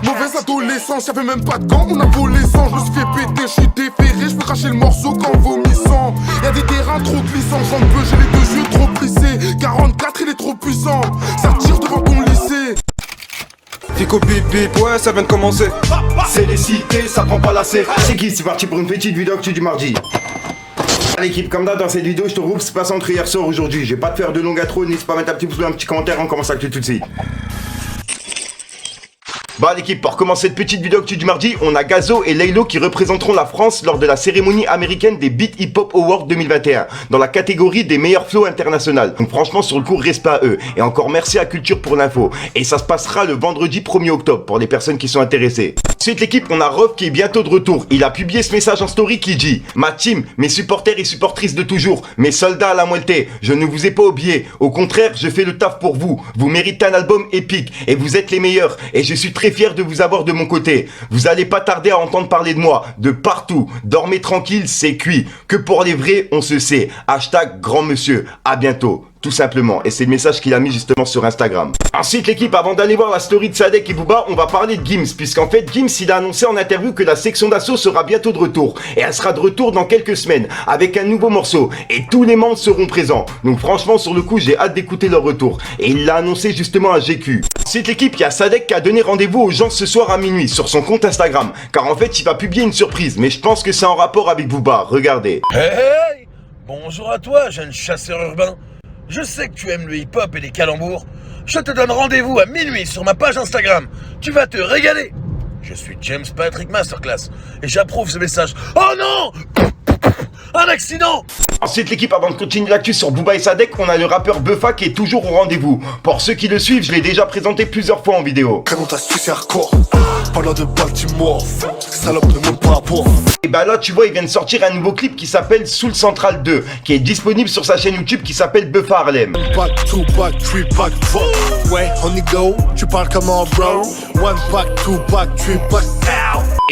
Mauvaise adolescence, y'avait même pas de gants, on a volé sans. Je me suis fait péter, je suis déféré, je peux cracher le morceau qu'en vomissant. Y'a des terrains trop glissants, j'en peux, j'ai les deux yeux trop plissés. 44, il est trop puissant, ça tire devant ton lycée. Fico bip bip, ouais ça vient de commencer. C'est les cités, ça prend pas la C. C'est qui, c'est parti pour une petite vidéo actu du mardi. L'équipe, comme d'hab, dans cette vidéo, je te roule, c'est pas entre hier soir aujourd'hui. Je vais pas te faire de longue intro, n'hésite pas à mettre un petit pouce bleu, un petit commentaire, on commence avec tout de suite. Bah l'équipe, pour commencer cette petite vidéo actu du mardi, on a Gazo et Laylo qui représenteront la France lors de la cérémonie américaine des Beat Hip Hop Awards 2021 dans la catégorie des meilleurs flows internationaux. Donc franchement sur le coup, respect à eux. Et encore merci à Culture pour l'info. Et ça se passera le vendredi 1er octobre pour les personnes qui sont intéressées. Ensuite l'équipe, on a Rof qui est bientôt de retour. Il a publié ce message en story qui dit: ma team, mes supporters et supportrices de toujours, mes soldats à la moitié, je ne vous ai pas oublié. Au contraire, je fais le taf pour vous. Vous méritez un album épique et vous êtes les meilleurs. Et je suis très fier de vous avoir de mon côté. Vous allez pas tarder à entendre parler de moi, de partout. Dormez tranquille, c'est cuit. Que pour les vrais, on se sait. Hashtag grand monsieur. À bientôt. Tout simplement. Et c'est le message qu'il a mis justement sur Instagram. Ensuite l'équipe, avant d'aller voir la story de Sadek et Booba, on va parler de Gims. Puisqu'en fait, Gims, il a annoncé en interview que la section d'assaut sera bientôt de retour. Et elle sera de retour dans quelques semaines. Avec un nouveau morceau. Et tous les membres seront présents. Donc franchement, sur le coup, j'ai hâte d'écouter leur retour. Et il l'a annoncé justement à GQ. Ensuite l'équipe, il y a Sadek qui a donné rendez-vous aux gens ce soir à minuit sur son compte Instagram. Car en fait, il va publier une surprise. Mais je pense que c'est en rapport avec Booba. Regardez. Hey, bonjour à toi, jeune chasseur urbain. Je sais que tu aimes le hip-hop et les calembours. Je te donne rendez-vous à minuit sur ma page Instagram. Tu vas te régaler. Je suis James Patrick Masterclass et j'approuve ce message. Oh non! Un accident! Ensuite l'équipe, avant de continuer l'actu sur Booba et Sadek, on a le rappeur Buffa qui est toujours au rendez-vous. Pour ceux qui le suivent, je l'ai déjà présenté plusieurs fois en vidéo. Canon ta suisse c'est hardcore, parlant de Baltimore, salope ne monte pas à boire. Et bah là tu vois, il vient de sortir un nouveau clip qui s'appelle Soul Central 2, qui est disponible sur sa chaîne YouTube qui s'appelle Buffa Harlem. Back, two back, three back, four. Ouais, on y go, tu parles comment bro? One back, two back, three back.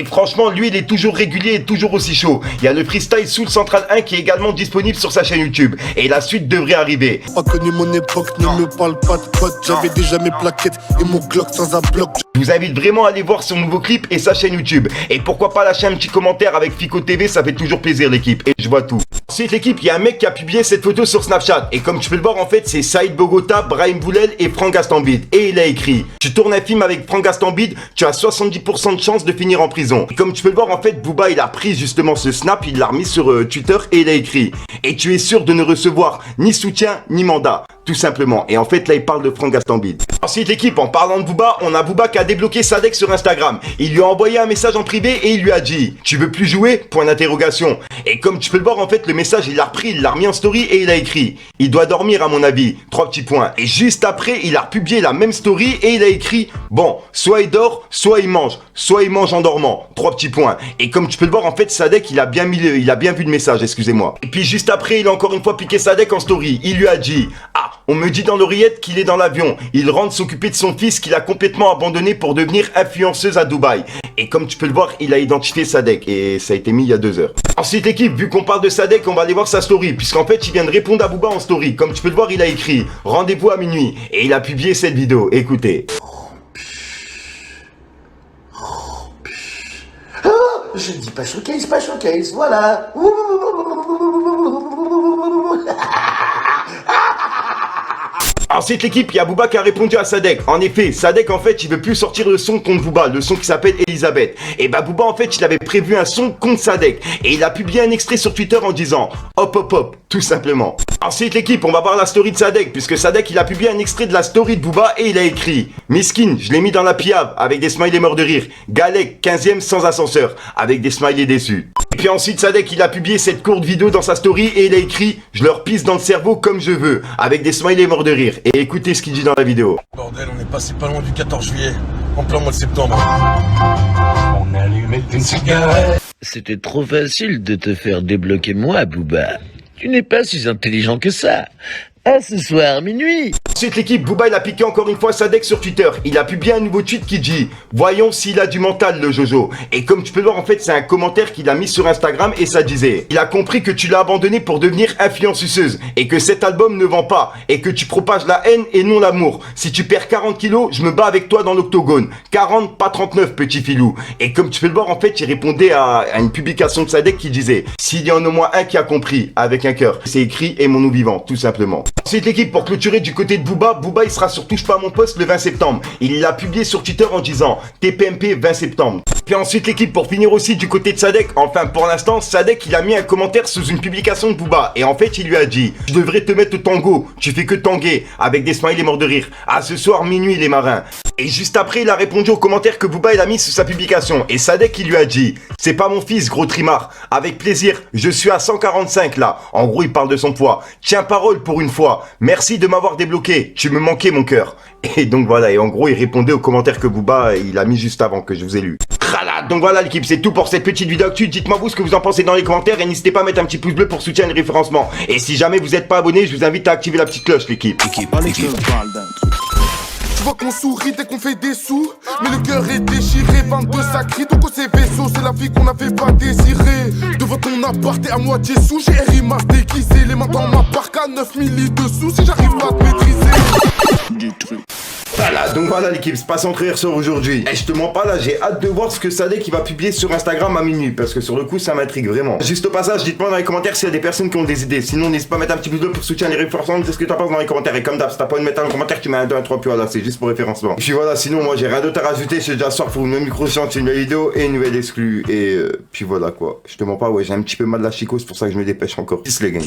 Et franchement, lui, il est toujours régulier et toujours aussi chaud. Il y a le freestyle Soul Central 1 qui est également disponible sur sa chaîne YouTube. Et la suite devrait arriver. Pas connu mon époque, ne me parle pas de pote. J'avais déjà mes plaquettes et mon Glock sans un bloc. Je vous invite vraiment à aller voir son nouveau clip et sa chaîne YouTube. Et pourquoi pas lâcher un petit commentaire avec Fico TV, ça fait toujours plaisir l'équipe. Et je vois tout. Ensuite l'équipe, il y a un mec qui a publié cette photo sur Snapchat. Et comme tu peux le voir en fait, c'est Saïd Bogota, Brahim Boulel et Franck Gastambide. Et il a écrit: tu tournes un film avec Franck Gastambide, tu as 70% de chance de finir en prison. Et comme tu peux le voir en fait, Booba il a pris justement ce snap, il l'a remis sur Twitter et il a écrit: et tu es sûr de ne recevoir ni soutien ni mandat. Tout simplement. Et en fait, là, il parle de Franck Gastambide. Ensuite, l'équipe, en parlant de Booba, on a Booba qui a débloqué Sadek sur Instagram. Il lui a envoyé un message en privé et il lui a dit: tu veux plus jouer? Point d'interrogation. Et comme tu peux le voir, en fait, le message, il l'a repris, il l'a remis en story et il a écrit: il doit dormir à mon avis. 3 petits points. Et juste après, il a republié la même story et il a écrit: bon, soit il dort, soit il mange en dormant. 3 petits points. Et comme tu peux le voir, en fait, Sadek, il a bien vu le message, excusez-moi. Et puis juste après, il a encore une fois piqué Sadek en story. Il lui a dit: ah, on me dit dans l'oreillette qu'il est dans l'avion. Il rentre s'occuper de son fils qu'il a complètement abandonné pour devenir influenceuse à Dubaï. Et comme tu peux le voir, il a identifié Sadek. Et ça a été mis il y a 2 heures. Ensuite l'équipe, vu qu'on parle de Sadek, on va aller voir sa story. Puisqu'en fait, il vient de répondre à Booba en story. Comme tu peux le voir, il a écrit: rendez-vous à minuit. Et il a publié cette vidéo. Écoutez. Je ne dis pas showcase, voilà. Ensuite l'équipe, il y a Booba qui a répondu à Sadek. En effet, Sadek en fait, il veut plus sortir le son contre Booba, le son qui s'appelle Elisabeth. Et bah Booba en fait, il avait prévu un son contre Sadek. Et il a publié un extrait sur Twitter en disant: hop hop hop, tout simplement. Ensuite l'équipe, on va voir la story de Sadek, puisque Sadek il a publié un extrait de la story de Booba et il a écrit: Miskin, je l'ai mis dans la piave, avec des smileys morts de rire. Galek, 15e sans ascenseur, avec des smileys déçus. Et puis ensuite Sadek il a publié cette courte vidéo dans sa story et il a écrit: je leur pisse dans le cerveau comme je veux, avec des smileys morts de rire. Et écoutez ce qu'il dit dans la vidéo. Bordel, on est passé pas loin du 14 juillet, en plein mois de septembre. On allumait une cigarette. C'était trop facile de te faire débloquer moi, Booba. Tu n'es pas si intelligent que ça. À ce soir, minuit. Ensuite, l'équipe, Booba, il a piqué encore une fois Sadek sur Twitter. Il a publié un nouveau tweet qui dit « Voyons s'il a du mental, le Jojo ». Et comme tu peux le voir, en fait, c'est un commentaire qu'il a mis sur Instagram et ça disait « Il a compris que tu l'as abandonné pour devenir influenceuse et que cet album ne vend pas et que tu propages la haine et non l'amour. Si tu perds 40 kilos, je me bats avec toi dans l'octogone. 40, pas 39, petit filou. » Et comme tu peux le voir, en fait, il répondait à une publication de Sadek qui disait « S'il y en a au moins un qui a compris, avec un cœur, c'est écrit « Aimons-nous vivants », tout simplement. Ensuite, l'équipe, pour clôturer du côté de Booba, il sera sur Touche pas à mon poste le 20 septembre. Il l'a publié sur Twitter en disant TPMP 20 septembre. Puis ensuite, l'équipe, pour finir aussi du côté de Sadek, enfin pour l'instant, Sadek il a mis un commentaire sous une publication de Booba. Et en fait, il lui a dit « Tu devrais te mettre au tango, tu fais que tanguer, avec des smileys morts de rire. À ce soir, minuit les marins. » Et juste après, il a répondu au commentaire que Booba il a mis sous sa publication. Et Sadek il lui a dit « C'est pas mon fils, gros trimard. Avec plaisir, je suis à 145 là. » En gros, il parle de son poids. « Tiens parole pour une fois. Merci de m'avoir débloqué. Tu me manquais mon cœur. » Et donc voilà, et en gros, il répondait au commentaire que Booba il a mis juste avant que je vous ai lu. Donc voilà l'équipe, c'est tout pour cette petite vidéo actu. Dites-moi vous ce que vous en pensez dans les commentaires et n'hésitez pas à mettre un petit pouce bleu pour soutenir le référencement. Et si jamais vous n'êtes pas abonné, je vous invite à activer la petite cloche l'équipe. Tu vois qu'on sourit dès qu'on fait des sous, mais le cœur est déchiré, 22 sacrés, donc on s'est vaisseau, c'est la vie qu'on n'avait pas désirée. Devant ton appart et à moitié sous, j'ai RIMAS déguisé, les mains dans ma parka, 9000 litres dessous, si j'arrive pas à te maîtriser. Du truc. Voilà, donc voilà l'équipe, c'est pas sans rire sur aujourd'hui. Et je te mens pas là, j'ai hâte de voir ce que Sadek qui va publier sur Instagram à minuit, parce que sur le coup ça m'intrigue vraiment. Juste au passage, dites-moi dans les commentaires s'il y a des personnes qui ont des idées. Sinon n'hésite pas à mettre un petit pouce bleu pour soutenir les référencements, dis ce que t'en penses dans les commentaires. Et comme d'hab, si t'as pas envie de mettre un commentaire, tu mets un 2, un 3, puis voilà, c'est juste pour référencement. Et puis voilà, sinon moi j'ai rien d'autre à rajouter, c'est déjà soir pour une micro c'est une nouvelle vidéo et une nouvelle exclue. Et puis voilà quoi. Je te mens pas, ouais, j'ai un petit peu mal de la chico, c'est pour ça que je me dépêche encore. Peace les gars.